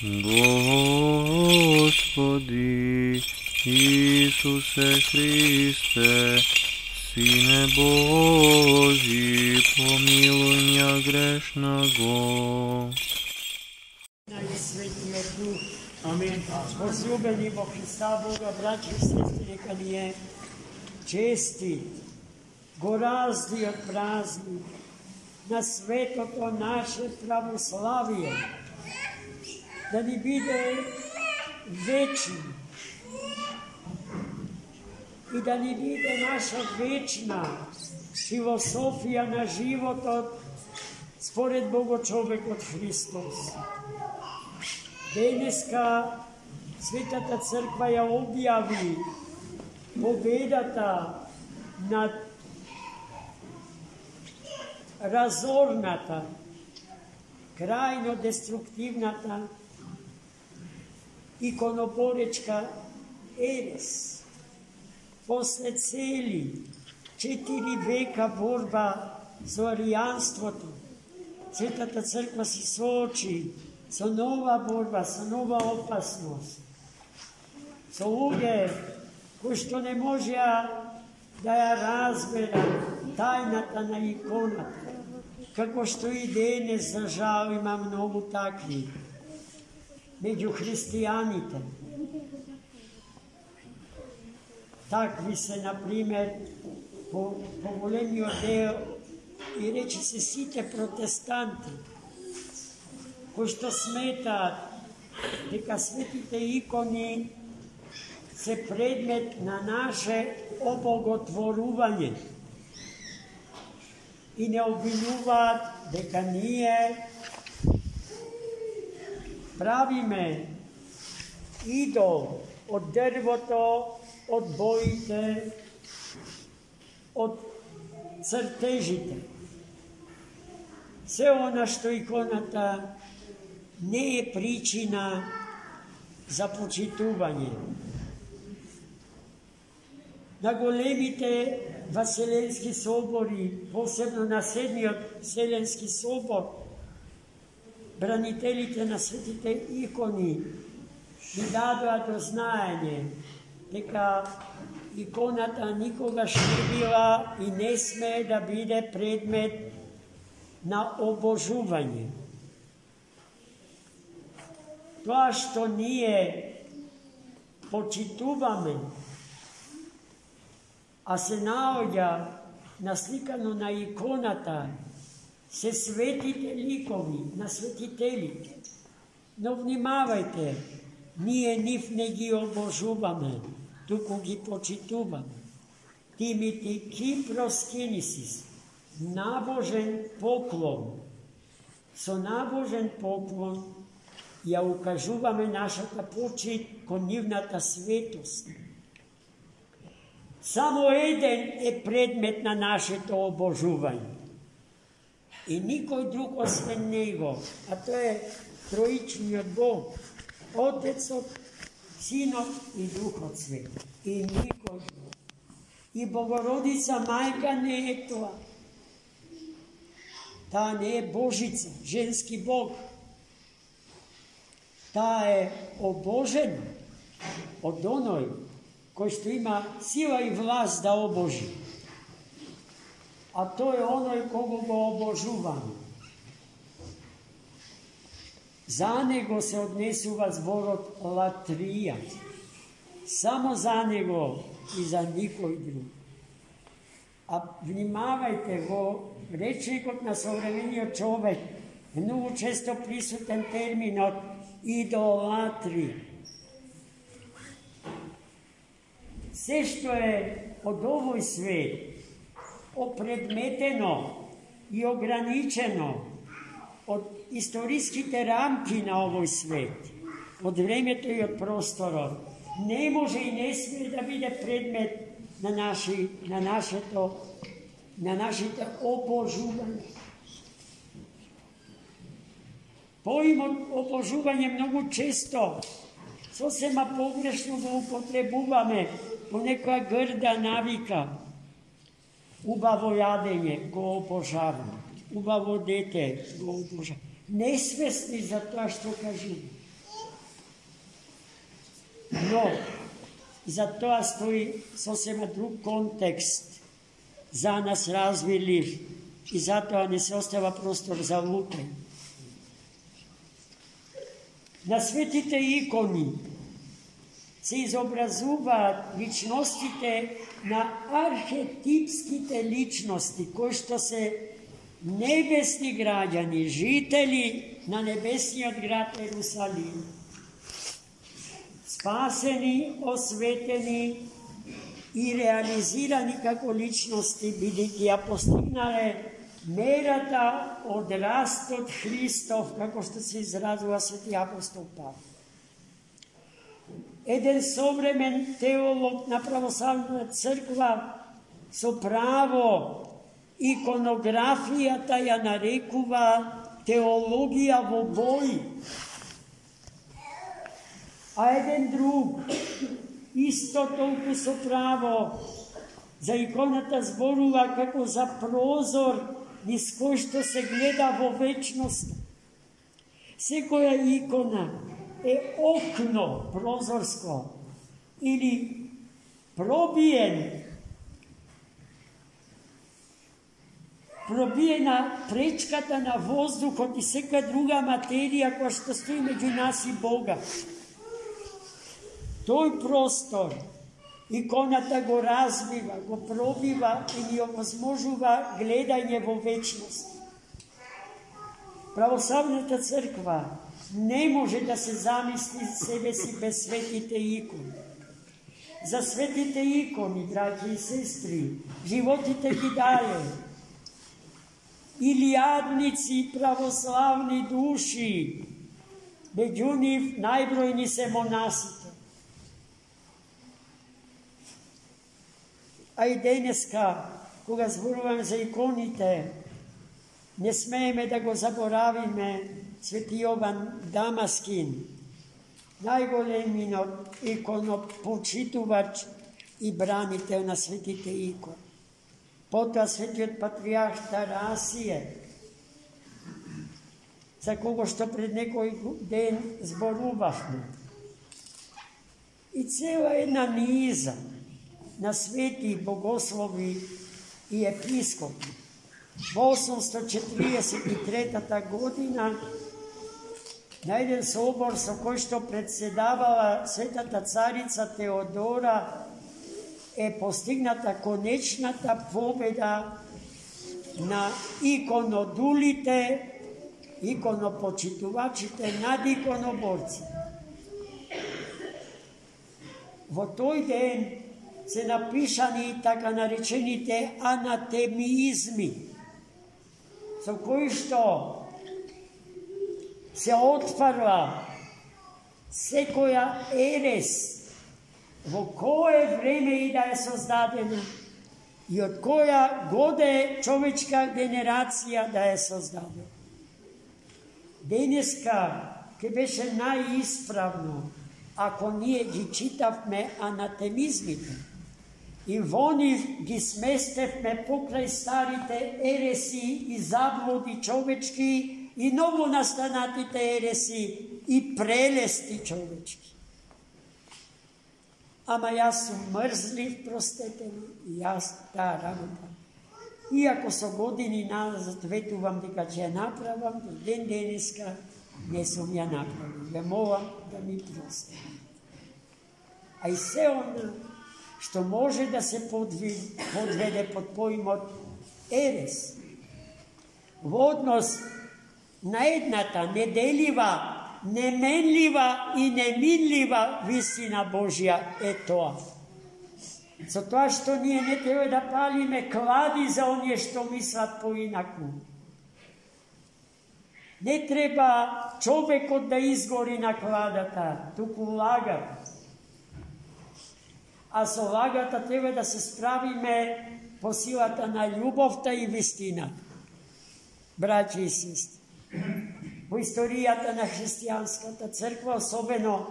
Господи Исусе Христе, Сине Божий, помилуй меня грешного. Najsvetnijeg Duh. Amen. Возлюбени во Христа Бога, братья и сестры, нека ни е честит, гораздиот празник на светото наше православие, да ни биде вечен и да ни биде наша вечна философија на животот според Богочовекот Христос. Денеска Светата Црква ја објави победата над разорната, крајно деструктивната иконоборечка ерес. После цели 4 века борба со аријанството, Светата Црква се соочи со нова борба, со нова опасност, со луѓе кои што не можеа да ја разберат тајната на иконата, како што и денес, за жал, има многу такви меѓу христијаните. Такви се, например, по големиот дел и рече се сите протестанти, кои што сметаат дека светите икони се предмет на наше обоготворување и не обвинуваат дека ние правиме идол од дрвото, од боите, од цртежите. Се она што иконата не е причина за почитување. На големите Васеленски собори, посебно на Седмиот Вселенски собор, бранителите на светите икони ни дадоа до знаење дека иконата никогаш не била и не смее да биде предмет на обожување. Тоа што ние почитуваме, а се наоѓа насликано на иконата, се светите ликови на светителите. Но внимавајте, ние нив не ги обожуваме, туку ги почитуваме. Тимити Кипрос Кинисис, набожен поклон. Со набожен поклон ја укажуваме нашата почит кон нивната светост. Само еден е предмет на нашето обожување. И никој друг освен него, а тоа е троичниот Бог, Отецот, Синот и Духот Свет. И никој друг. И Богородица мајка не е тоа. Таа не е Божица, женски Бог. Таа е обожена од оној кој што има сила и власт да обожи. А тој е оној кого го обожуваме. За него се однесува зборот латрија. Само за него и за никој друг. А внимавајте, во речникот на современиот човек многу често присутен терминот идолатри. Се што е од овој свет опредметено и ограничено од историските рамки на овој свет, од времето и од просторот, не може и не смее да биде предмет на нашите обожување. Поимот обожување многу често сосема погрешно го употребуваме по некоја грда навика. Убаво јадење го обожаваме, убаво дете го обожаваме. Несвесни за тоа што кажуваме. Но za тоа стои сосема друг контекст за нас развили и затоа не се остава простор за лутање. На светите икони се изобразуваат личностите на архетипските личности, кои што се небесни граѓани, жители на небесниот град Ерусалим. Спасени, осветени и реализирани како личности, бидејќи ја постигнале мерата од растот Христов, како што се изразува свети апостол Павле. Еден современ теолог на православната црква со право иконографијата ја нарекува теологија во бој. А еден друг, исто толку со право, за иконата зборува како за прозор низ кој што се гледа во вечност. Секоја икона е окно прозорско или пробиена пречката на воздухот и секоја друга материја која што стои меѓу нас и Бога. Тој простор иконата го разбива, го пробива и ни овозможува гледање во вечност. Православната црква не може да се замисли себе си без светите икони. За светите икони, браќи и сестри, животите ги дае илијадници православни души, меѓу нив најбројни се монасите. А и денеска, кога зборуваме за иконите, не смееме да го заборавиме свети Јован Дамаскин, најголемиот иконопочитувач и бранител на светите икони. Потоа светиот патриарх Тарасије, за кого што пред некој ден зборувавме. И цела една низа на свети богослови и епископи. Во 843 година на еден собор со кој што председавала светата царица Теодора е постигната конечната победа на иконодулите, иконопочитувачите над иконоборци. Во тој ден се напишани така наречените анатемизми, со кои што се отфарла секоја ерес, во кое време и да е создадена и од која годе човечка генерација да е создадена. Денеска ке беше најисправно ако ние ги читавме анатемизмите и во нив ги сместевме покрај старите ереси и заблуди човечки и ново настанатите ереси и прелести човечки. Ама јас сум мрзлив, простете ми, и јас таа работа. Иако со години назад ветувам дека ќе ја направам, до ден денеска не сум ја направил. Ве молам да ми прости. А и се она што може да се подведе под поимот ерес во однос на едната неделива, неменлива и неминлива вистина Божја е тоа. Со тоа што ние не треба да палиме клади за оние што мислат поинаку. Не треба човекот да изгори на кладата, туку лагата. А со лагата треба да се справиме по силата на љубовта и вистината. Браќи и сестри, во историјата на христијанската црква, особено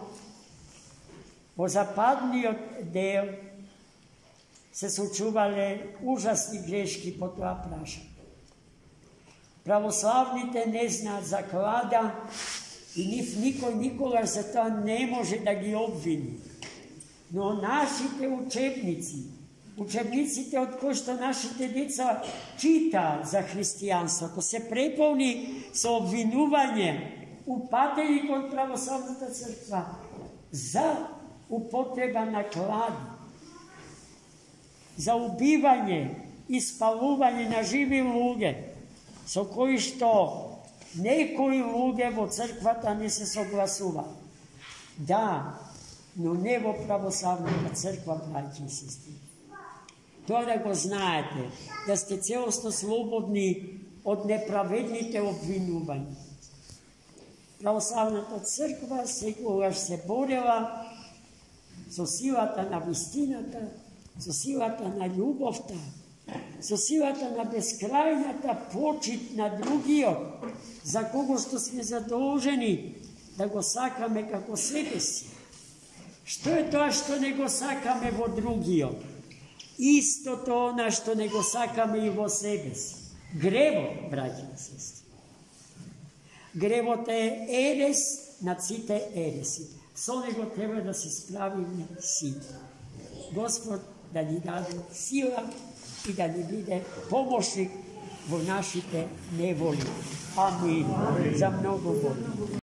во западниот дел, се случувале ужасни грешки по тоа прашање. Православните не знаат заклада и нив никој никогаш за тоа не може да ги обвини. но нашите учебниците од кои што нашите деца читаат за христијанството, се преполни со обвинување, упатени кон православната црква за употреба на клади, за убивање и спалување на живи луѓе, со кои што некои луѓе во црквата не се согласува. Да, но не во православната црква, браќи и сестри. Тоа да го знаете, да сте целосно слободни од неправедните обвинувања. Православната црква секогаш се борела со силата на вистината, со силата на љубовта, со силата на безкрајната почит на другиот, за кого што сме задолжени да го сакаме како себе си. Што е тоа што не го сакаме во другиот? Истото она што не го сакаме и во себе си. Гревот, браќи и сестри. Гревот е ерес на сите ереси. Со него треба да се справиме сите. Господ да ни даде сила и да ни биде помошник во нашите неволи. Амин. За многу години.